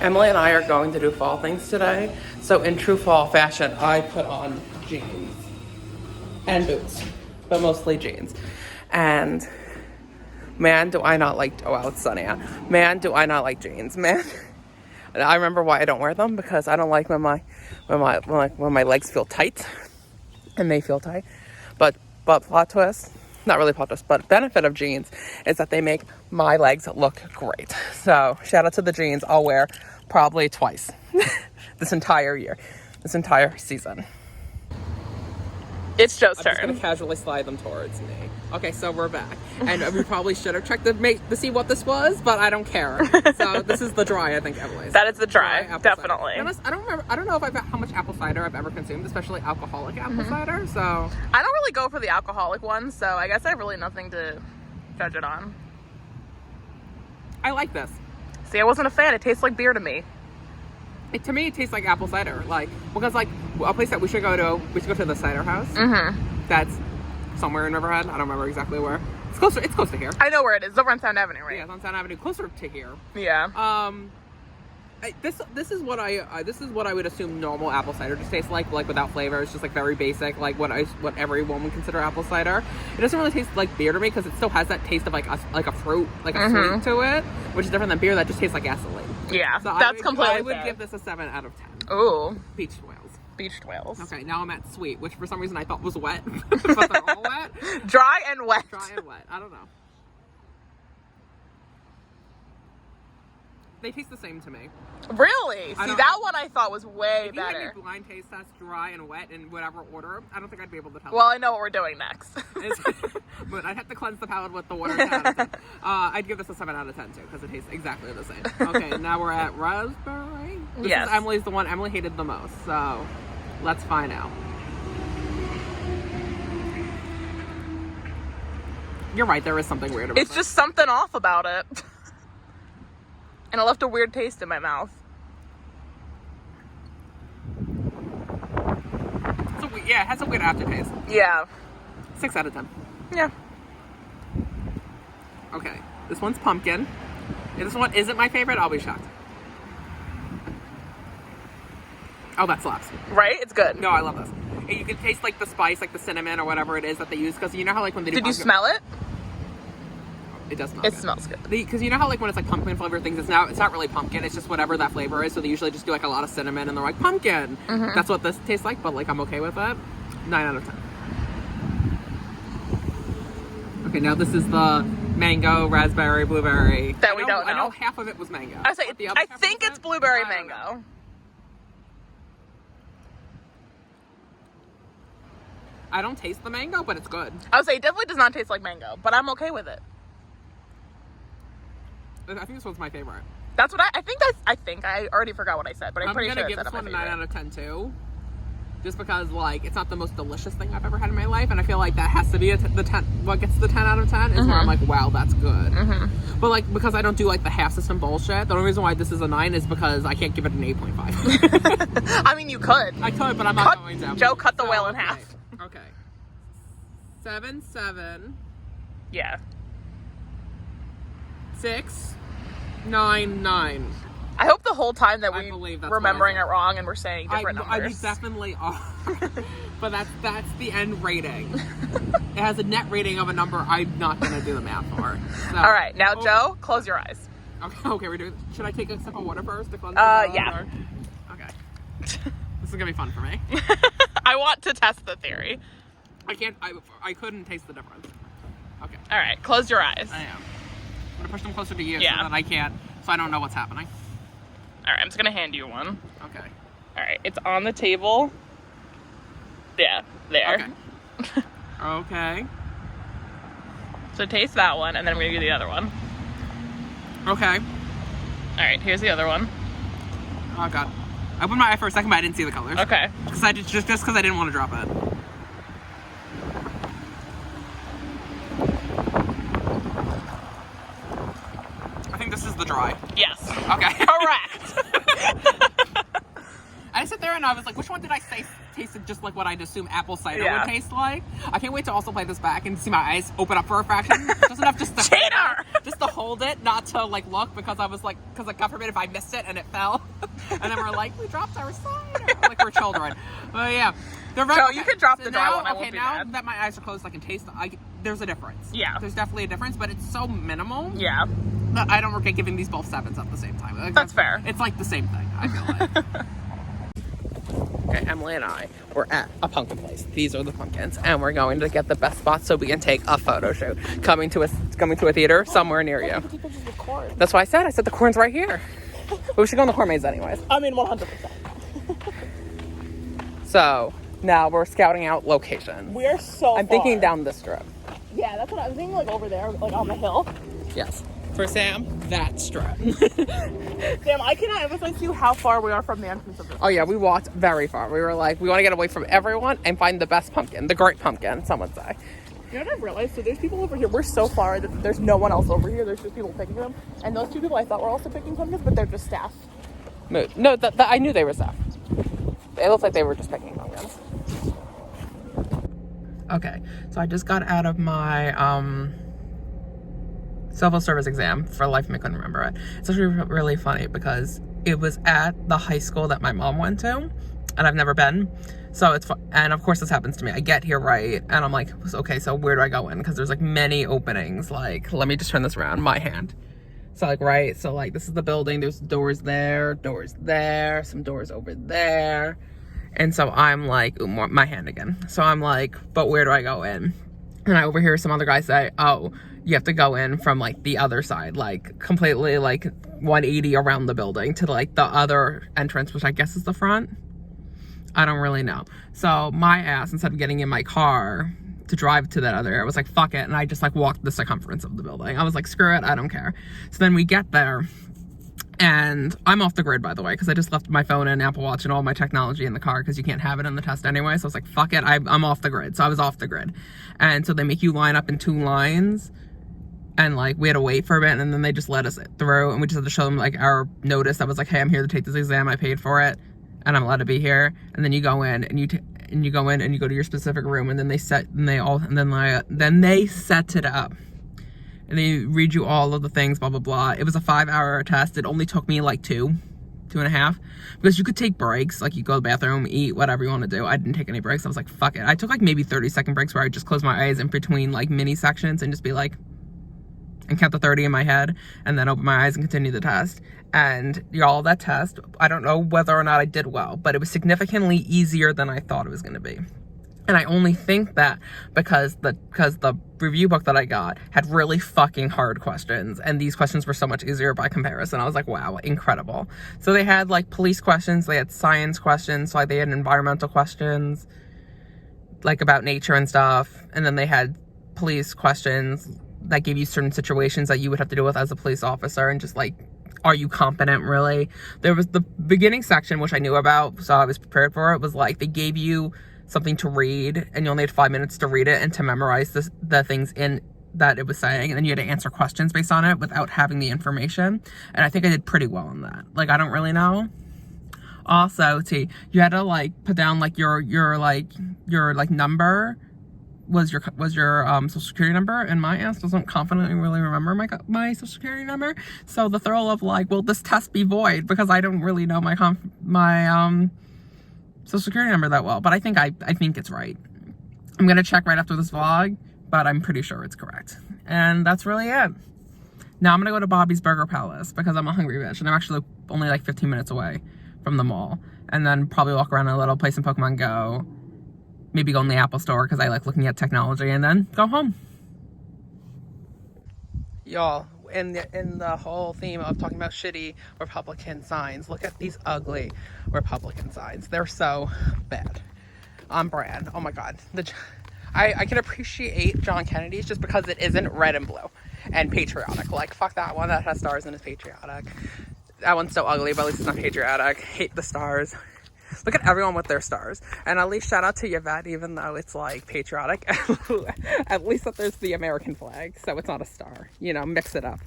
Emily and I are going to do fall things today. So in true fall fashion, I put on jeans and boots, but mostly jeans. And man, do I not like, oh wow, it's sunny out. Man, do I not like jeans, man. I remember why I don't wear them, because I don't like when my legs feel tight, and they feel tight. But plot twist, not really plot twist, but benefit of jeans is that they make my legs look great. So shout out to the jeans. I'll wear probably twice this entire year, this entire season. It's Joe's turn. I'm just gonna casually slide them towards me. Okay, so we're back, and we probably should have checked to see what this was, but I don't care. So this is the dry, I think, Emily's. That is the dry definitely. I don't remember. I don't know how much apple cider I've ever consumed, especially alcoholic apple cider. So I don't really go for the alcoholic ones, so I guess I have really nothing to judge it on. I like this. See, I wasn't a fan. It tastes like beer to me. To me, it tastes like apple cider, because a place that we should go to the cider house. Mm-hmm. That's somewhere in Riverhead. I don't remember exactly where. It's close to here. I know where it is. It's over on Sound Avenue, right? Yeah, it's on Sound Avenue, closer to here. Yeah. This is what I would assume normal apple cider just tastes like without flavor. It's just like very basic, like what everyone would consider apple cider. It doesn't really taste like beer to me, because it still has that taste of like a fruit, like a sweet to it, which is different than beer that just tastes like gasoline. Yeah, so that's completely I would fair. give this a 7 out of 10. Ooh. Beached whales. Beached whales. Okay, now I'm at sweet, which for some reason I thought was wet, but they're all wet. Dry and wet. Dry and wet. I don't know. They taste the same to me. Really? See, that one I thought was way better. If you had me blind taste test dry and wet in whatever order, I don't think I'd be able to tell. Well, I know what we're doing next. But I'd have to cleanse the palate with the water. 10 out of 10. I'd give this a 7 out of 10 too, because it tastes exactly the same. Okay, now we're at raspberry. This is Emily's, the one Emily hated the most. So let's find out. You're right, there is something weird about it. It's just something off about it. And it left a weird taste in my mouth. Yeah, it has a weird aftertaste. Yeah. 6 out of 10. Yeah. Okay, this one's pumpkin. If this one isn't my favorite, I'll be shocked. Oh, that slaps. Right? It's good. No, I love this. And you can taste like the spice, like the cinnamon or whatever it is that they use, because you know how like when they do Did you smell it? It does smell good. It smells good. Because you know how like when it's like pumpkin flavored things, it's not really pumpkin, it's just whatever that flavor is. So they usually just do like a lot of cinnamon and they're like pumpkin. Mm-hmm. That's what this tastes like, but like I'm okay with it. 9 out of 10. Okay, now this is the mango, raspberry, blueberry. That we don't know. I know half of it was mango. I think it's blueberry mango. I don't taste the mango, but it's good. I would say it definitely does not taste like mango, but I'm okay with it. I think this one's my favorite. That's what I think I already forgot what I said, but I'm pretty sure I said I'm gonna give this one a 9 out of 10 too. Just because like it's not the most delicious thing I've ever had in my life, and I feel like that has to be the 10. What gets the 10 out of 10 is where I'm like, wow, that's good. Mm-hmm. But like because I don't do like the half system bullshit, the only reason why this is a 9 is because I can't give it an 8.5. I mean, you could. I could, but I'm not going to. Joe, cut the whale in half. Okay. 7, 7. Yeah. 6, 9, 9. I hope the whole time that we're remembering it wrong and we're saying different numbers. I definitely are. But that's the end rating. It has a net rating of a number I'm not going to do the math for. So. All right. Now, Joe, close your eyes. Okay, we're doing. Should I take a sip of water first to cleanse yeah. Okay. This is going to be fun for me. I want to test the theory. I couldn't taste the difference. Okay. All right. Close your eyes. I am. I'm going to push them closer to you so that I can't, so I don't know what's happening. All right, I'm just going to hand you one. Okay. All right, it's on the table. Yeah, there. Okay. Okay. So taste that one, and then I'm going to do the other one. Okay. All right, here's the other one. Oh, God. I opened my eye for a second, but I didn't see the colors. Okay. Just because I didn't want to drop it. I think this is the dry. Yes. Okay. Correct. I sat there and I was like, which one did I say tasted just like what I'd assume apple cider would taste like? I can't wait to also play this back and see my eyes open up for a fraction. Just enough just to Cheater! Just to hold hold it not to like look because I was like, because like God forbid if I missed it and it fell, and then we're like, we dropped our cider, like we're children. But yeah, So you can drop the dry one. I won't be now mad. that my eyes are closed, I can taste. There's a difference. Yeah. There's definitely a difference, but it's so minimal. Yeah. That I don't regret giving these both 7s at the same time. Like, That's fair. It's like the same thing. I feel like. Okay, Emily and I were at a pumpkin place. These are the pumpkins, and we're going to get the best spots so we can take a photo shoot. Coming to a theater somewhere near you. That's why I said the corn's right here. But we should go on the corn maze anyways. I mean, 100%. So now we're scouting out locations. We are so I'm thinking down this strip. Yeah, that's what I was thinking, like over there, like on the hill. Yes. For Sam, that strip. Sam, I cannot emphasize to you how far we are from the entrance of this. Oh yeah, we walked very far. We were like, we want to get away from everyone and find the best pumpkin, the great pumpkin, some would say. You know what I've realized? So there's people over here. We're so far that there's no one else over here. There's just people picking them. And those 2 people I thought were also picking pumpkins, but they're just staff. No, I knew they were staff. It looked like they were just picking pumpkins. Okay, so I just got out of my civil service exam. For life of me, I couldn't remember it. It's actually really funny because it was at the high school that my mom went to, and I've never been. So it's fun. And of course this happens to me. I get here, right, and I'm like, okay, so where do I go in? Because there's like many openings. Like, let me just turn this around, my hand. So like, right, so like this is the building. There's doors there, some doors over there. And so I'm like, ooh, my hand again. So I'm like, but where do I go in? And I overhear some other guy say, oh, you have to go in from like the other side, like completely like 180 around the building to like the other entrance, which I guess is the front. I don't really know. So my ass, instead of getting in my car to drive to that other area, I was like, fuck it. And I just like walked the circumference of the building. I was like, screw it, I don't care. So then we get there. And I'm off the grid, by the way, because I just left my phone and Apple Watch and all my technology in the car because you can't have it in the test anyway. So I was like, fuck it, I'm off the grid. So I was off the grid. And so they make you line up in 2 lines. And like, we had to wait for a bit, and then they just let us through. And we just had to show them like our notice that was like, hey, I'm here to take this exam. I paid for it, and I'm allowed to be here. And then you go in, and you go in, and you go to your specific room, and then they set it up. And they read you all of the things, blah, blah, blah. It was a 5-hour test. It only took me like 2.5. Because you could take breaks. Like, you go to the bathroom, eat, whatever you want to do. I didn't take any breaks. I was like, fuck it. I took like maybe 30-second breaks where I would just close my eyes in between like mini sections and just be like, and count to 30 in my head. And then open my eyes and continue the test. And y'all, that test, I don't know whether or not I did well, but it was significantly easier than I thought it was going to be. And I only think that because the review book that I got had really fucking hard questions, and these questions were so much easier by comparison. I was like, wow, incredible. So they had like police questions, they had science questions, like they had environmental questions, like about nature and stuff, and then they had police questions that gave you certain situations that you would have to deal with as a police officer, and just like, are you competent, really? There was the beginning section, which I knew about, so I was prepared for it, was like, they gave you something to read, and you only had 5 minutes to read it and to memorize the things in that it was saying, and then you had to answer questions based on it without having the information. And I think I did pretty well on that. Like, I don't really know. Also, you had to like put down like your number was your social security number, and my ass doesn't confidently really remember my social security number. So the thrill of like, will this test be void because I don't really know my social security number that well, but I think it's right. I'm gonna check right after this vlog, but I'm pretty sure it's correct. And that's really it. Now I'm gonna go to Bobby's Burger Palace because I'm a hungry bitch, and I'm actually only like 15 minutes away from the mall. And then probably walk around a little, play some Pokemon Go, maybe go in the Apple store because I like looking at technology, and then go home. Y'all, in the whole theme of talking about shitty Republican signs, look at these ugly Republican signs. They're so bad. On brand. Oh my God. I can appreciate John Kennedy's just because it isn't red and blue and patriotic. Like, fuck that one that has stars and is patriotic. That one's so ugly, but at least it's not patriotic. Hate the stars. Look at everyone with their stars. And at least shout out to Yvette, even though it's like patriotic. At least that there's the American flag, so it's not a star. You know, mix it up.